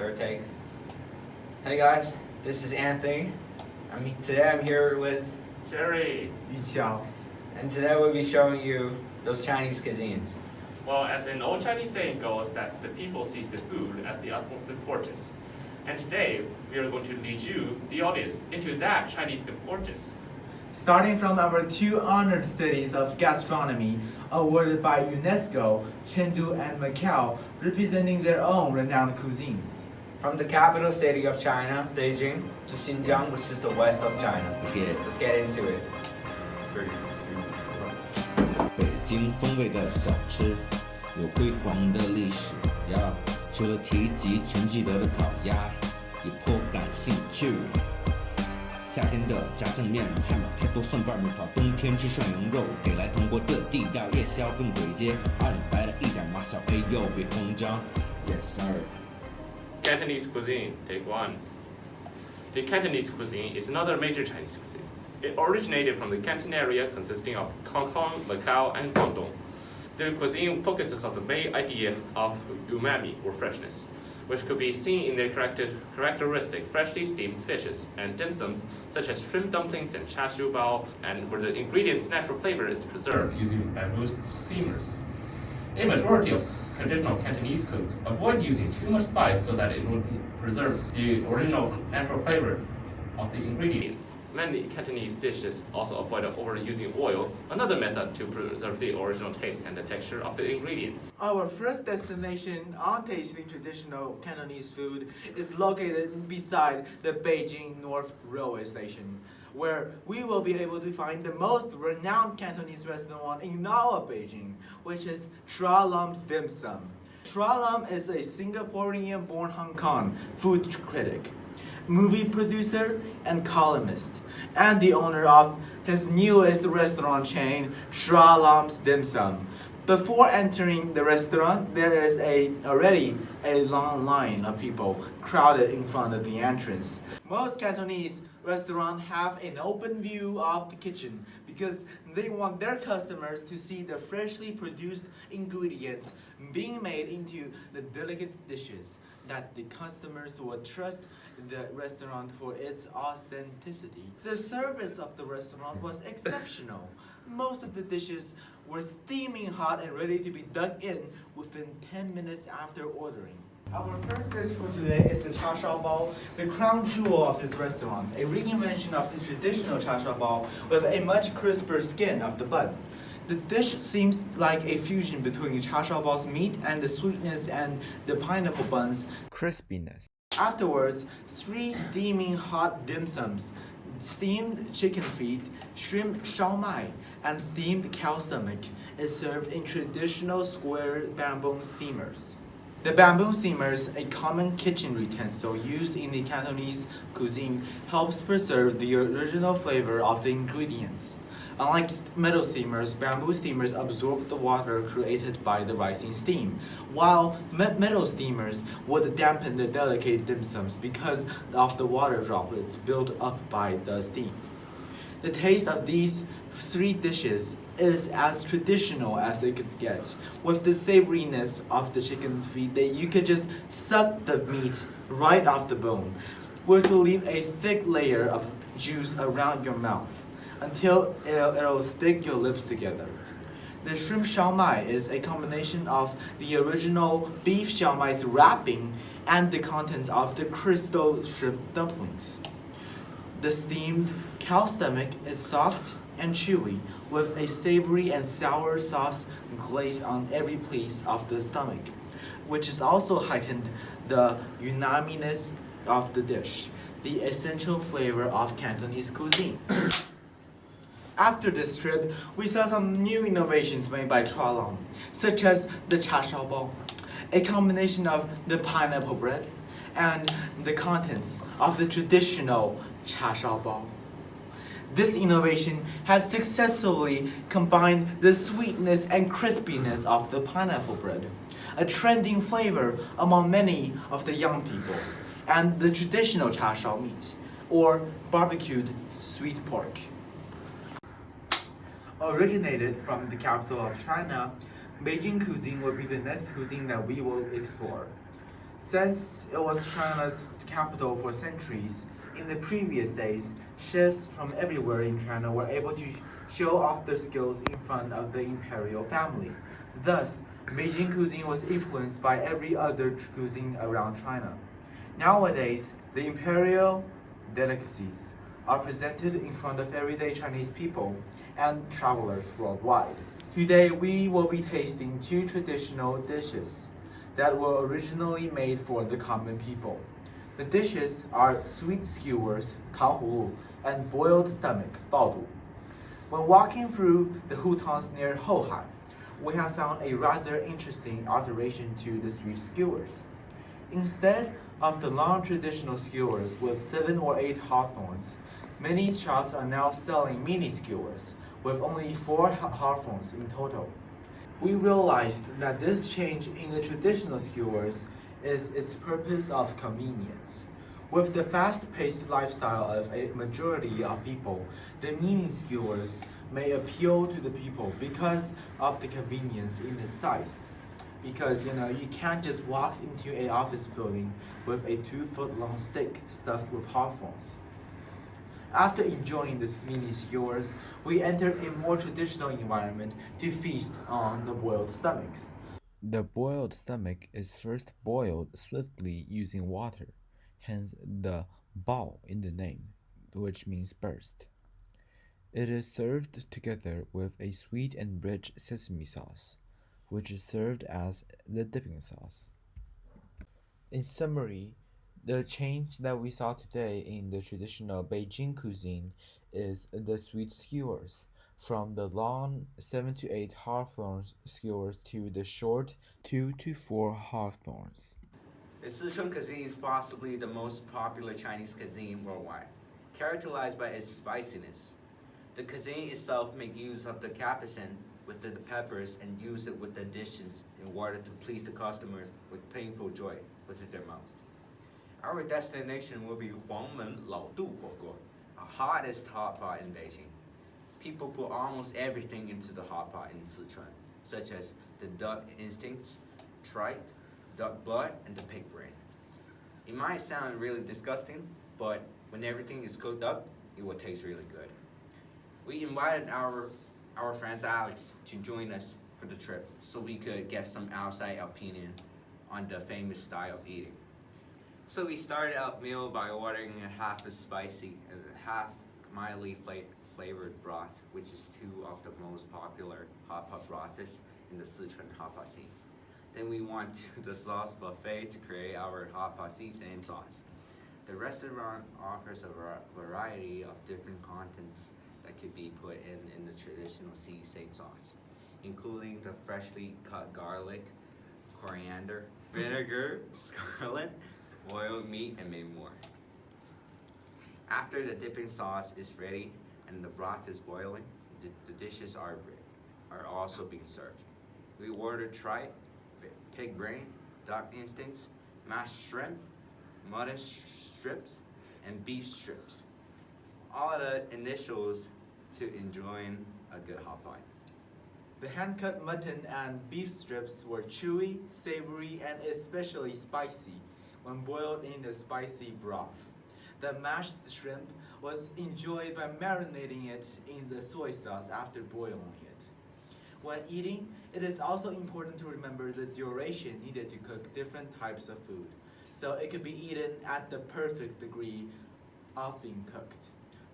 Third take. Hey guys, this is Anthony. Today I'm here with Jerry. Yiqiao. and today we'll be showing you those Chinese cuisines. Well, as an old Chinese saying goes, that the people sees the food as the utmost importance. And today, we are going to lead you, the audience, into that Chinese importance. Starting from our two honored cities of gastronomy, awarded by UNESCO, Chengdu and Macau, representing their own renowned cuisines. From the capital city of China, Beijing, to Xinjiang, which is the west of China. Let's get into it. 3, 2, 1. 北京风味的小吃，有辉煌的历史呀。除了提及全记得的烤鸭，也颇感兴趣。夏天的炸酱面，菜码太多，蒜瓣没跑。冬天吃涮羊肉，给来同国的地道夜宵更对接。2两白的一点麻小黑又别慌张 ，Yes sir。 Cantonese cuisine, take 1. The Cantonese cuisine is another major Chinese cuisine. It originated from the Canton area consisting of Hong Kong, Macau, and Guangdong. The cuisine focuses on the main idea of umami, or freshness, which could be seen in their characteristic freshly steamed fishes and dim sums such as shrimp dumplings and char siu bao, and where the ingredients' natural flavor is preserved using bamboo steamers. A majority of traditional Cantonese cooks avoid using too much spice so that it would preserve the original natural flavor of the ingredients. Many Cantonese dishes also avoid overusing oil, another method to preserve the original taste and the texture of the ingredients. Our first destination on tasting traditional Cantonese food is located beside the Beijing North Railway Station, where we will be able to find the most renowned Cantonese restaurant in all of Beijing, which is Tra Lum's Dim Sum. Tra Lum is a Singaporean-born Hong Kong food critic, movie producer, and columnist, and the owner of his newest restaurant chain, Tra Lum's Dim Sum. Before entering the restaurant, there is already a long line of people crowded in front of the entrance. Most Cantonese restaurants have an open view of the kitchen because they want their customers to see the freshly produced ingredients being made into the delicate dishes that the customers will trust the restaurant for its authenticity. The service of the restaurant was exceptional. Most of the dishes were steaming hot and ready to be dug in within 10 minutes after ordering. Our first dish for today is the cha shao bao, the crown jewel of this restaurant, a reinvention of the traditional cha shao bao with a much crisper skin of the bun. The dish seems like a fusion between cha shao bao's meat and the sweetness and the pineapple bun's crispiness. Afterwards, 3 steaming hot dim sums, steamed chicken feet, shrimp shao mai, and steamed cow stomach is served in traditional square bamboo steamers. The bamboo steamers, a common kitchen utensil used in the Cantonese cuisine, helps preserve the original flavor of the ingredients. Unlike metal steamers, bamboo steamers absorb the water created by the rising steam, while metal steamers would dampen the delicate dim sums because of the water droplets built up by the steam. The taste of these 3 dishes is as traditional as it could get, with the savoriness of the chicken feet that you could just suck the meat right off the bone, where to leave a thick layer of juice around your mouth until it'll stick your lips together. The shrimp shao mai is a combination of the original beef shao mai's wrapping and the contents of the crystal shrimp dumplings. The steamed cow stomach is soft and chewy, with a savory and sour sauce glazed on every piece of the stomach, which has also heightened the unaminess of the dish, the essential flavor of Cantonese cuisine. After this trip, we saw some new innovations made by Tra Lum, such as the cha shao bao, a combination of the pineapple bread and the contents of the traditional cha shao bao. This innovation has successfully combined the sweetness and crispiness of the pineapple bread, a trending flavor among many of the young people, and the traditional cha shao meat, or barbecued sweet pork. Originated from the capital of China, Beijing cuisine will be the next cuisine that we will explore. Since it was China's capital for centuries, in the previous days, chefs from everywhere in China were able to show off their skills in front of the imperial family. Thus, Beijing cuisine was influenced by every other cuisine around China. Nowadays, the imperial delicacies are presented in front of everyday Chinese people and travelers worldwide. Today, we will be tasting two traditional dishes that were originally made for the common people. The dishes are sweet skewers, 糖葫芦, and boiled stomach, 爆肚. When walking through the hutons near Hohai, we have found a rather interesting alteration to the sweet skewers. Instead of the long traditional skewers with 7 or 8 hawthorns, many shops are now selling mini skewers with only 4 hawthorns in total. We realized that this change in the traditional skewers is its purpose of convenience. With the fast-paced lifestyle of a majority of people, the mini skewers may appeal to the people because of the convenience in its size. Because you can't just walk into an office building with a 2-foot-long stick stuffed with hawthorns. After enjoying the mini skewers, we entered a more traditional environment to feast on the boiled stomachs. The boiled stomach is first boiled swiftly using water, hence the Bois in the name, which means burst. It is served together with a sweet and rich sesame sauce, which is served as the dipping sauce. In summary, the change that we saw today in the traditional Beijing cuisine is the sweet skewers, from the long 7 to 8 hawthorns skewers to the short 2 to 4 hawthorns. The Sichuan cuisine is possibly the most popular Chinese cuisine worldwide, characterized by its spiciness. The cuisine itself makes use of the capsaicin with the peppers and use it with the dishes in order to please the customers with painful joy within their mouths. Our destination will be Huangmen Laodu Huoguo, the hottest hot pot in Beijing. People put almost everything into the hot pot in Sichuan, such as the duck instincts, tripe, duck blood, and the pig brain. It might sound really disgusting, but when everything is cooked up, it will taste really good. We invited our friend Alex to join us for the trip so we could get some outside opinion on the famous style of eating. So we started our meal by ordering a half a spicy and half mildly flavored broth, which is 2 of the most popular hot pot broths in the Sichuan hot pot scene. Then we went to the sauce buffet to create our hot pot same sauce. The restaurant offers a variety of different contents that could be put in the traditional same sauce, including the freshly cut garlic, coriander, vinegar, scarlet, boiled meat, and many more. After the dipping sauce is ready and the broth is boiling, the dishes are also being served. We ordered tripe, pig brain, duck instincts, mashed shrimp, mutton strips, and beef strips. All the initials to enjoying a good hot pot. The hand-cut mutton and beef strips were chewy, savory, and especially spicy when boiled in the spicy broth. The mashed shrimp was enjoyed by marinating it in the soy sauce after boiling it. When eating, it is also important to remember the duration needed to cook different types of food, so it could be eaten at the perfect degree of being cooked.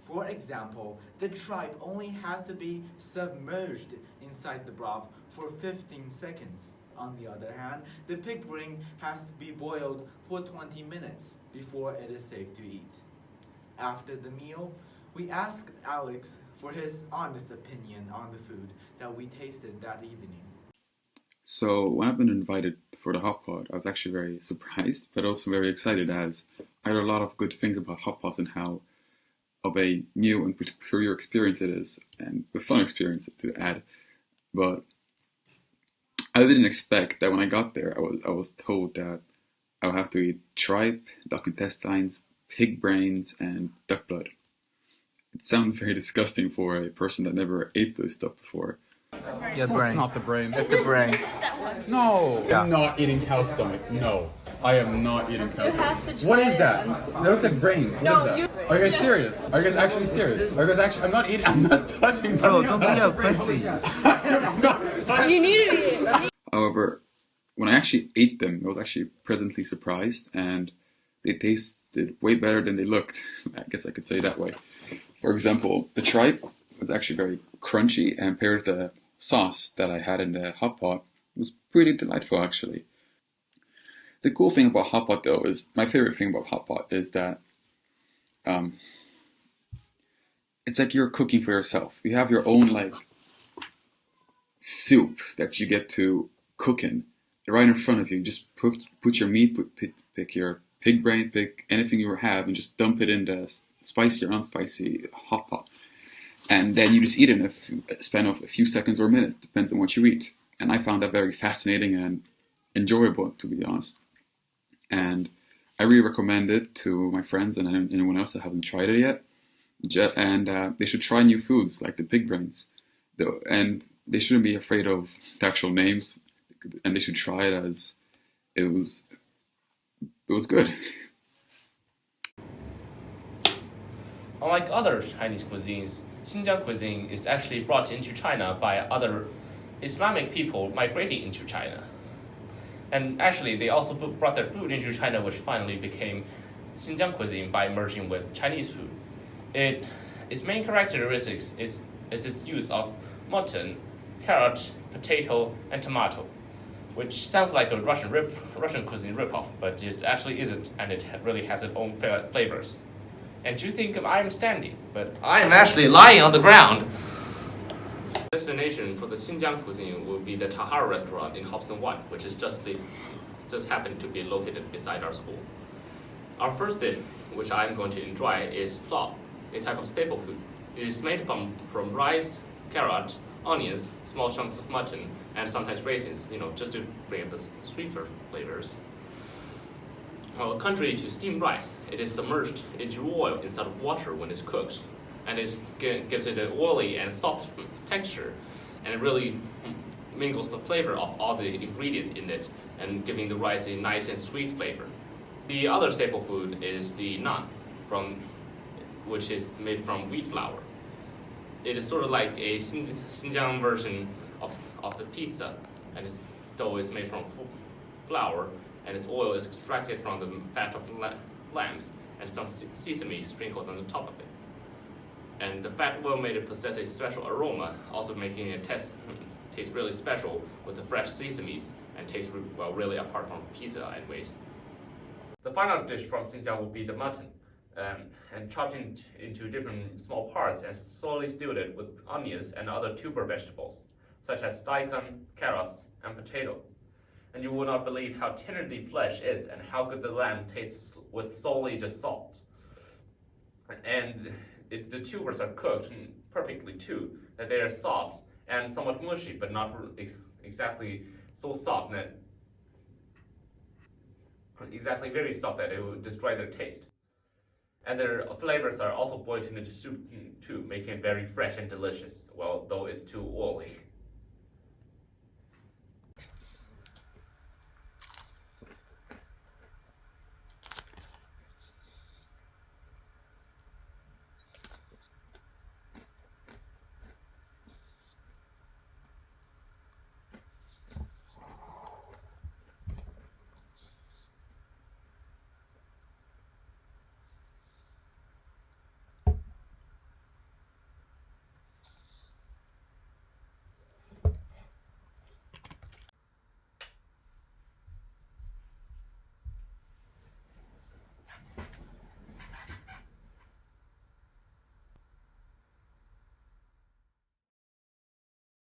For example, the tripe only has to be submerged inside the broth for 15 seconds. On the other hand, the pig brain has to be boiled for 20 minutes before it is safe to eat. After the meal, we asked Alex for his honest opinion on the food that we tasted that evening. So when I've been invited for the hot pot, I was actually very surprised, but also very excited, as I heard a lot of good things about hot pots and how of a new and peculiar experience it is, and a fun experience to add. But I didn't expect that when I got there, I was told that I would have to eat tripe, duck intestines, pig brains, and duck blood. It sounds very disgusting for a person that never ate this stuff before. Your brain. It's not the brain. It's a brain. No, Yeah. I'm not eating cow stomach. No, I am not eating cow You stomach. have to try What is it that? and- That looks like brains. What No, is that? you- Are you guys serious? Are you guys actually serious? Are you guys actually? I'm not eating. I'm not touching. Bro, don't be a pussy. I'm not touching. You need to eat. However, when I actually ate them, I was actually pleasantly surprised, and they tasted way better than they looked. I guess I could say it that way. For example, the tripe was actually very crunchy, and paired with the sauce that I had in the hot pot, it was pretty delightful actually. The cool thing about hot pot though is, my favorite thing about hot pot is that it's like you're cooking for yourself. You have your own like soup that you get to cook in right in front of you. You just put your meat, pick your pig brain, pick anything you have, and just dump it in the spicy or unspicy hot pot. And then you just eat it in a span of a few seconds or a minute, depends on what you eat. And I found that very fascinating and enjoyable, to be honest. And I really recommend it to my friends and anyone else that haven't tried it yet. And they should try new foods like the pig brains. And they shouldn't be afraid of the actual names, and they should try it as it was good. Unlike other Chinese cuisines, Xinjiang cuisine is actually brought into China by other Islamic people migrating into China. And actually, they also brought their food into China, which finally became Xinjiang cuisine by merging with Chinese food. Its main characteristics is its use of mutton, carrot, potato, and tomato, which sounds like a Russian cuisine ripoff, but it actually isn't, and it really has its own flavors. And you think I'm standing, but I'm actually lying on the ground. Destination for the Xinjiang cuisine will be the Tahar restaurant in Hobson 1, which is just happened to be located beside our school. Our first dish, which I'm going to enjoy, is plov, a type of staple food. It is made from rice, carrot, onions, small chunks of mutton, and sometimes raisins, just to bring up the sweeter flavors. Contrary to steamed rice, it is submerged into oil instead of water when it's cooked, and it gives it an oily and soft texture, and it really mingles the flavor of all the ingredients in it, and giving the rice a nice and sweet flavor. The other staple food is the naan, which is made from wheat flour. It is sort of like a Xinjiang version of the pizza, and its dough is made from flour, and its oil is extracted from the fat of the lambs, and some sesame sprinkled on the top of it. And the fat oil made it possess a special aroma, also making it taste really special with the fresh sesames, and taste really apart from pizza anyways. The final dish from Xinjiang will be the mutton, and chopped into different small parts and slowly stewed it with onions and other tuber vegetables, such as daikon, carrots, and potato. And you will not believe how tender the flesh is and how good the lamb tastes with solely just salt. And the tubers are cooked perfectly too, that they are soft and somewhat mushy, but not exactly so soft that very soft that it will destroy their taste. And their flavors are also boiled into the soup too, making it very fresh and delicious, though it's too oily.